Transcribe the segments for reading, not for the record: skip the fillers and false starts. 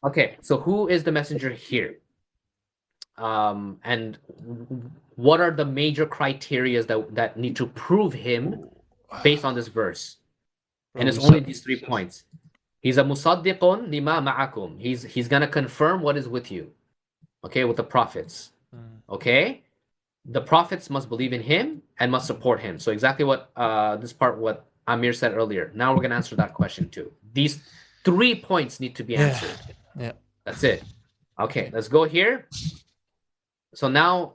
Okay, so who is the messenger here? And what are the major criteria that need to prove him based on this verse? And it's only these 3 points. He's a musaddiqun lima ma'akum. He's gonna confirm what is with you. Okay, with the prophets. Okay? The prophets must believe in him and must support him. So exactly what this part what Amir said earlier. Now we're gonna answer that question too. These 3 points need to be answered. Yeah. That's it. Okay, let's go here. So now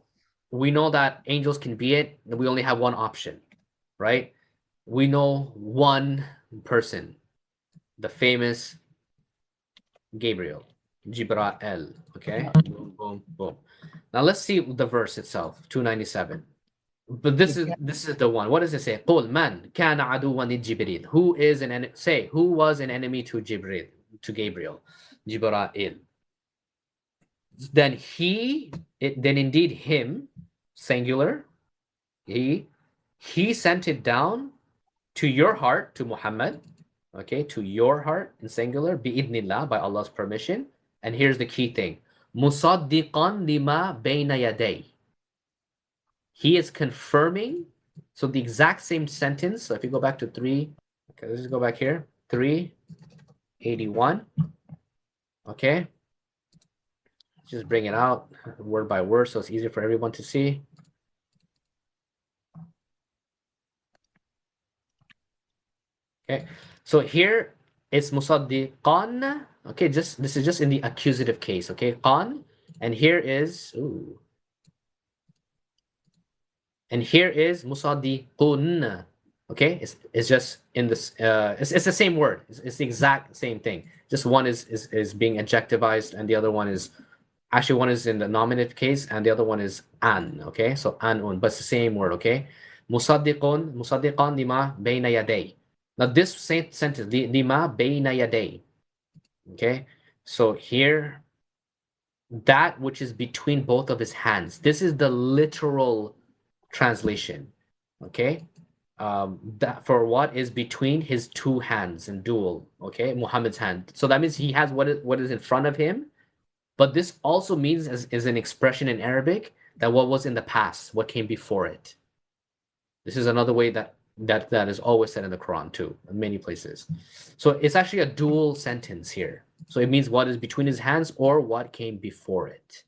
we know that angels can be it, and we only have one option, right? We know one person, the famous Gabriel, Jibril. Okay, boom, boom, boom. Now let's see the verse itself, 297. But this is the one. What does it say? قُلْ مَنْ كَانَ عَدُوًّا لِجِبْرِيلَ. Who is an enemy? Say, who was an enemy to Jibril, to Gabriel, Jibril? Then then indeed him, singular, he sent it down to your heart, to Muhammad, okay, to your heart in singular, bi'idnillah, by Allah's permission. And here's the key thing. Musaddiqan lima bayna yaday. He is confirming, so the exact same sentence. So if you go back to 3, okay, let's just go back here, 381, okay? Just bring it out word by word so it's easier for everyone to see. Okay, so here it's musaddiqan. Okay, this is just in the accusative case. Okay, qan, and here is musaddiqun. Okay, it's just in this. It's the same word. It's the exact same thing. Just one is being adjectivized, and the other one is actually one is in the nominative case, and the other one is an. Okay, so anun, but it's the same word. Okay, musaddiqan lima bayna yaday. Now this same sentence, lima bayna yaday. Okay, so here, that which is between both of his hands. This is the literal translation. Okay, that for what is between his two hands in dual. Okay, Muhammad's hand. So that means he has what is in front of him. But this also means is an expression in Arabic that what was in the past, what came before it. This is another way that is always said in the Quran too, in many places. So it's actually a dual sentence here. So it means what is between his hands or what came before it,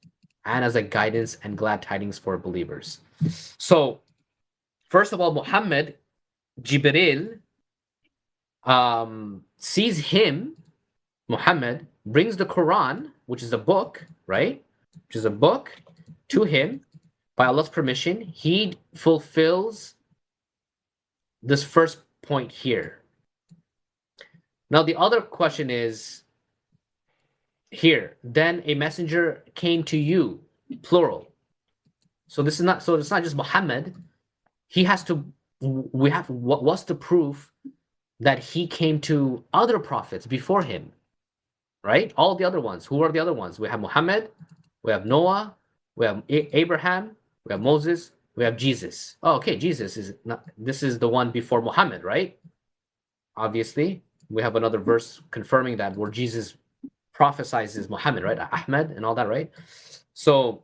and as a guidance and glad tidings for believers. So first of all, Muhammad, Jibril, sees him, Muhammad, brings the Quran, which is a book, right? Which is a book to him by Allah's permission. He fulfills this first point here. Now the other question is here, then a messenger came to you, plural. So this is not, so it's not just Muhammad. He has to, what's the proof that he came to other prophets before him, right? All the other ones. Who are the other ones? We have Muhammad, we have Noah, we have Abraham, we have Moses, we have Jesus. Oh, okay, Jesus is not, this is the one before Muhammad, right? Obviously, we have another verse confirming that where Jesus prophesizes Muhammad, right? Ahmed and all that, right? So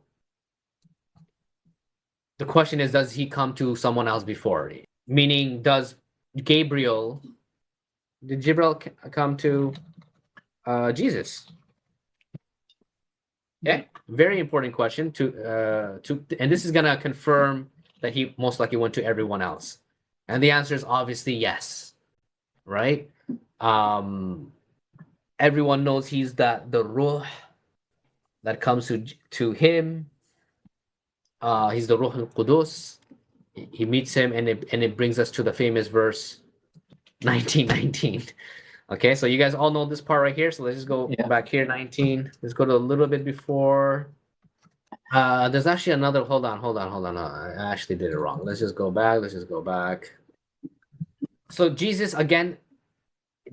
the question is, does he come to someone else before? Meaning, does Gabriel, did Jibril come to Jesus? Okay, very important question and this is gonna confirm that he most likely went to everyone else, and the answer is obviously yes, right? Everyone knows he's the ruh that comes to him. He's the Ruh al-Qudus. He meets him, and it brings us to the famous verse 1919. Okay, so you guys all know this part right here. So let's just go back here, 19. Let's go to a little bit before. There's actually another. Hold on. No, I actually did it wrong. Let's just go back. So Jesus again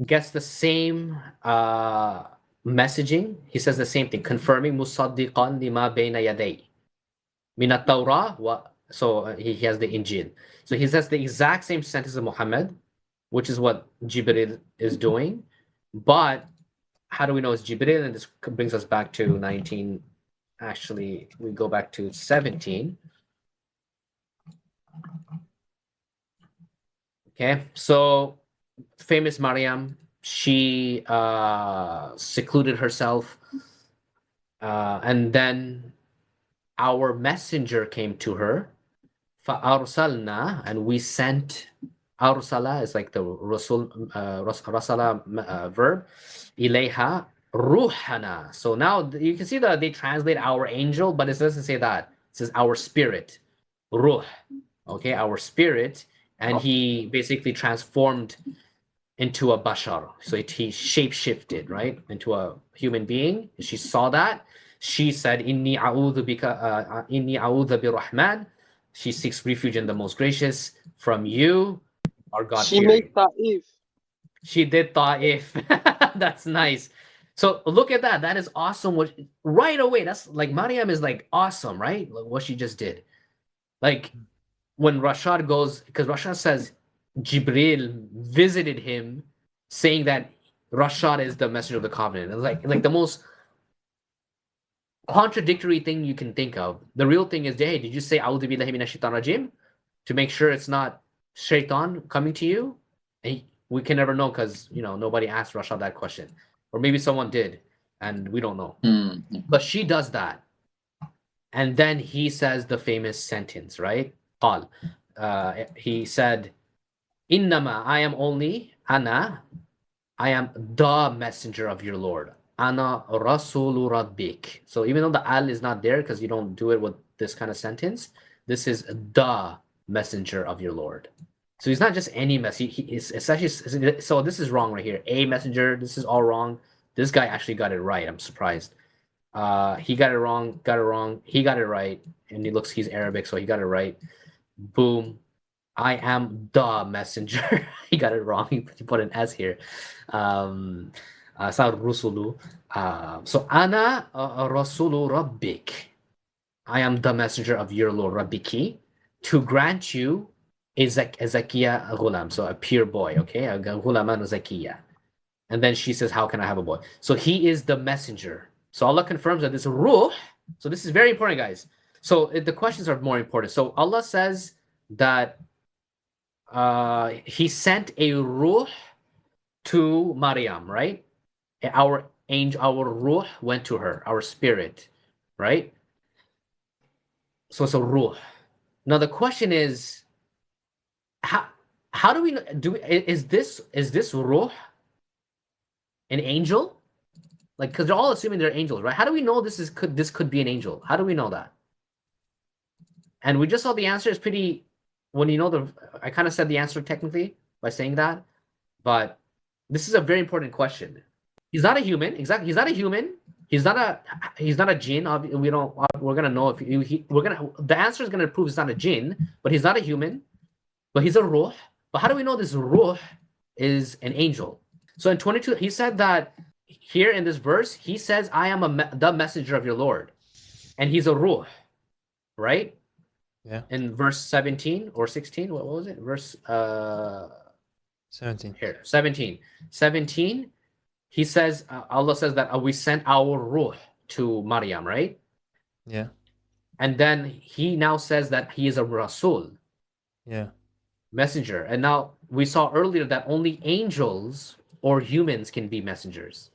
gets the same messaging. He says the same thing, confirming musaddiqan lima bayna yaday min at-Tawrah. So he has the Injil. So he says the exact same sentence of Muhammad, which is what Jibril is doing, but how do we know it's Jibril? And this brings us back to 19. Actually, we go back to 17. Okay, so famous Maryam, she secluded herself, and then our messenger came to her. فَأَرْسَلْنَا, and we sent. Arsala is like the Rasul, Rasala verb. Ilayha ruhana. So now you can see that they translate our angel, but it doesn't say that. It says our spirit. Ruh. Okay, our spirit. And he basically transformed into a bashar. So he shape shifted, right, into a human being. She saw that. She said, "Inni a'udhu bika, inni a'udhu birrahman." She seeks refuge in the Most Gracious from you, our God She made fearing. Ta'if. She did Ta'if. That's nice. So look at that. That is awesome. What right away? That's like Maryam is like awesome, right? Like what she just did. Like when Rashad goes, because Rashad says Jibril visited him, saying that Rashad is the messenger of the covenant. It's like the most contradictory thing you can think of. The real thing is, hey, did you say A'udhu billahi minash shaitan rajim to make sure it's not shaitan coming to you? And we can never know because nobody asked Rashad that question, or maybe someone did, and we don't know. But she does that, and then he says the famous sentence, right? Qal. He said, Innama, I am only, Ana, I am the messenger of your Lord. Ana Rasulu Rabbik. So even though the al is not there because you don't do it with this kind of sentence, this is the messenger of your Lord. So he's not just any messenger. He is essentially, so this is wrong right here. A messenger, this is all wrong. This guy actually got it right. I'm surprised. He got it wrong, he got it right, and he's Arabic, so he got it right. Boom. I am the messenger. He got it wrong. He put an S here. Sa rusulu. So ana rasulu rabbik. I am the messenger of your Lord Rabbiki to grant you a zakiya ghulam, so a pure boy. Okay, a ghulaman zakiya. And then she says, "How can I have a boy?" So he is the messenger. So Allah confirms that this ruh. So this is very important, guys. So the questions are more important. So Allah says that he sent a ruh to Maryam, right? Our angel, our ruh went to her, our spirit, right? So it's a ruh. Now the question is, how do we do? Is this ruh an angel? Like, because they're all assuming they're angels, right? How do we know this could be an angel? How do we know that? And we just saw the answer is pretty. When I kind of said the answer technically by saying that, but this is a very important question. He's not a human, exactly. He's not a human. He's not a jinn. We don't. We're gonna know if we're gonna. The answer is gonna prove he's not a jinn, but he's not a human. But he's a ruh. But how do we know this ruh is an angel? So in 22, he said that here in this verse, he says, "I am the messenger of your Lord," and he's a ruh, right? Yeah. In verse 17 or 16, what was it? Verse 17. Here, 17. 17, he says, Allah says that we sent our ruh to Maryam, right? Yeah. And then he now says that he is a Rasul. Yeah. Messenger. And now we saw earlier that only angels or humans can be messengers.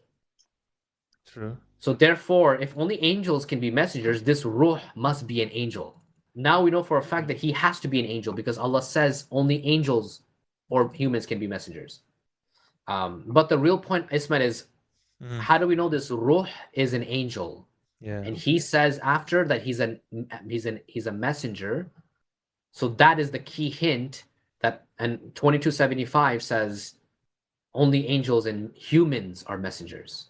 True. So therefore, if only angels can be messengers, this ruh must be an angel. Now we know for a fact that he has to be an angel because Allah says only angels or humans can be messengers. But the real point, Ismail, is how do we know this ruh is an angel? Yeah. And he says after that he's a messenger. So that is the key hint that, and 2275 says only angels and humans are messengers.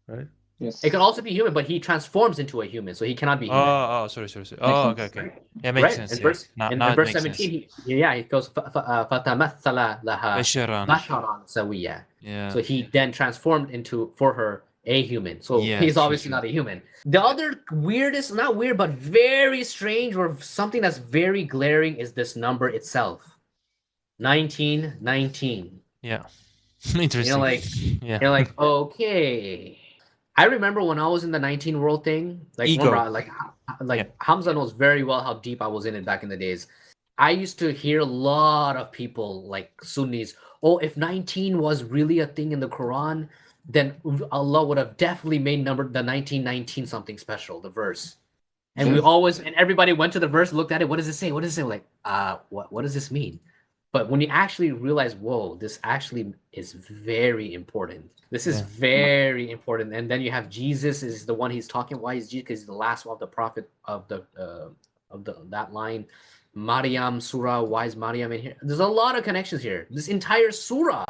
Right. Yes. It can also be human, but he transforms into a human, so he cannot be human. Sorry. Oh, okay. Right? Yeah, makes sense. In Yeah. verse, Now in it verse makes 17, sense. he goes فَتَمَثَّلَ لَهَا Basharan. بَشَرًا سَوِيًّا. Yeah. So he then transformed for her a human. So Yeah, he's true, obviously true. not a human. The other weirdest, not weird, but very strange, or something that's very glaring is this number itself. 1919. Yeah. Interesting. Like Yeah. okay. I remember when I was in the 19 world thing, like remember, Ego. Yeah. Hamza knows very well how deep I was in it back in the days. I used to hear a lot of people like Sunnis, oh, if 19 was really a thing in the Quran, then Allah would have definitely made number the 1919 something special, the verse. And we always and everybody went to the verse, looked at it. What does it say? What does it say? Like, what does this mean? But when you actually realize, whoa, this actually is very important. This is Yeah. very important. And then you have Jesus is the one he's talking. Why is Jesus? Because he's the last one of the prophet of the that line. Maryam Surah. Why is Maryam in here? There's a lot of connections here. This entire surah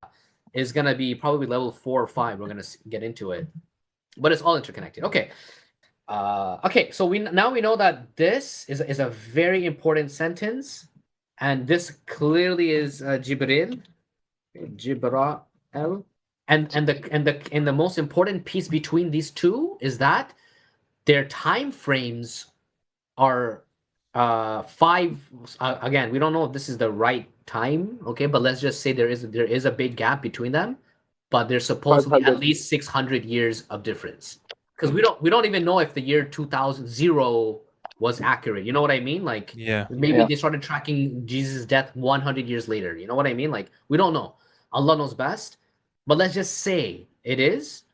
is gonna be probably level 4 or 5. We're gonna get into it, but it's all interconnected. Okay. Okay, so we know that this is a very important sentence, and this clearly is Jibril, Jibril, and the most important piece between these two is that their time frames are 5. Again, we don't know if this is the right time, okay, but let's just say there is a big gap between them, but there's supposedly at 500. least 600 years of difference because we don't even know if the year 2000 was accurate. You know what I mean? Like Yeah. maybe Yeah. they started tracking Jesus' death 100 years later. You know what I mean? Like we don't know. Allah knows best. But let's just say it is.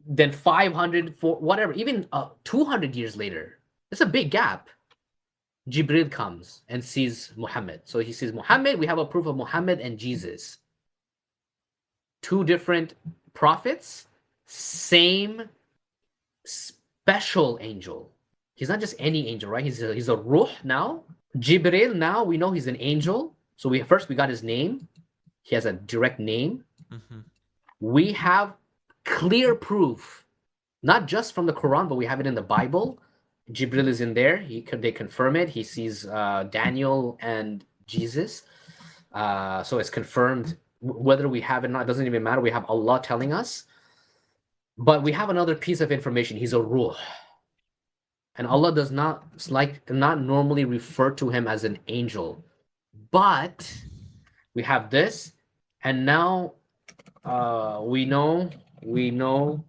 Then 500 for whatever, even 200 years later, it's a big gap. Jibril comes and sees Muhammad. So he sees Muhammad. We have a proof of Muhammad and Jesus. Two different prophets, same special angel. He's not just any angel, right? He's a ruh now. Jibril now we know he's an angel. So we got his name. He has a direct name. Mm-hmm. We have clear proof, not just from the Quran, but we have it in the Bible. Jibril is in there. They confirm it. He sees Daniel and Jesus. So it's confirmed. Whether we have it or not, it doesn't even matter. We have Allah telling us. But we have another piece of information. He's a ruh. And Allah does not normally refer to him as an angel. But we have this. And now we know Jibril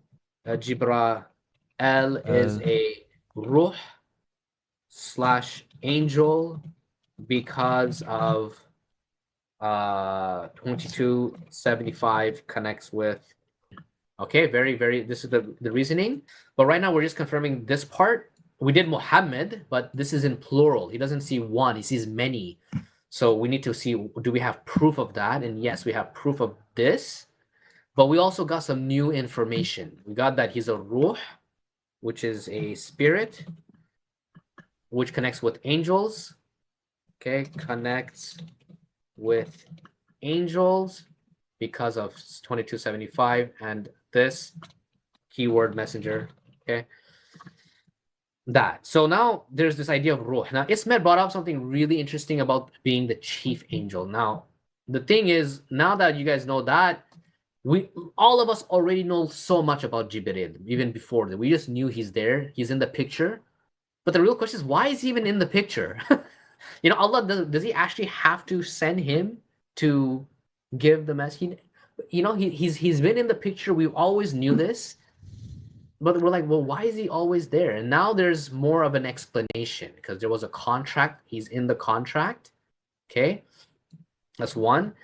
is a ruh / angel because of 2275 connects with. Okay, very this is the reasoning. But right now we're just confirming this part. We did Muhammad, but this is in plural. He doesn't see one, he sees many. So we need to see, do we have proof of that? And yes, we have proof of this. But we also got some new information. We got that he's a ruh, which is a spirit, which connects with angels. Okay, connects with angels because of 2275 and this keyword messenger. Okay, that. So now there's this idea of ruh. Now Ismail brought up something really interesting about being the chief angel. Now the thing is, now that you guys know that, all of us already know so much about Jibril even before that. We just knew he's there, he's in the picture. But the real question is, why is he even in the picture? Allah does he actually have to send him to give the message? He's been in the picture. We always knew this, but we're like, well, why is he always there? And now there's more of an explanation because there was a contract. He's in the contract. Okay, that's one.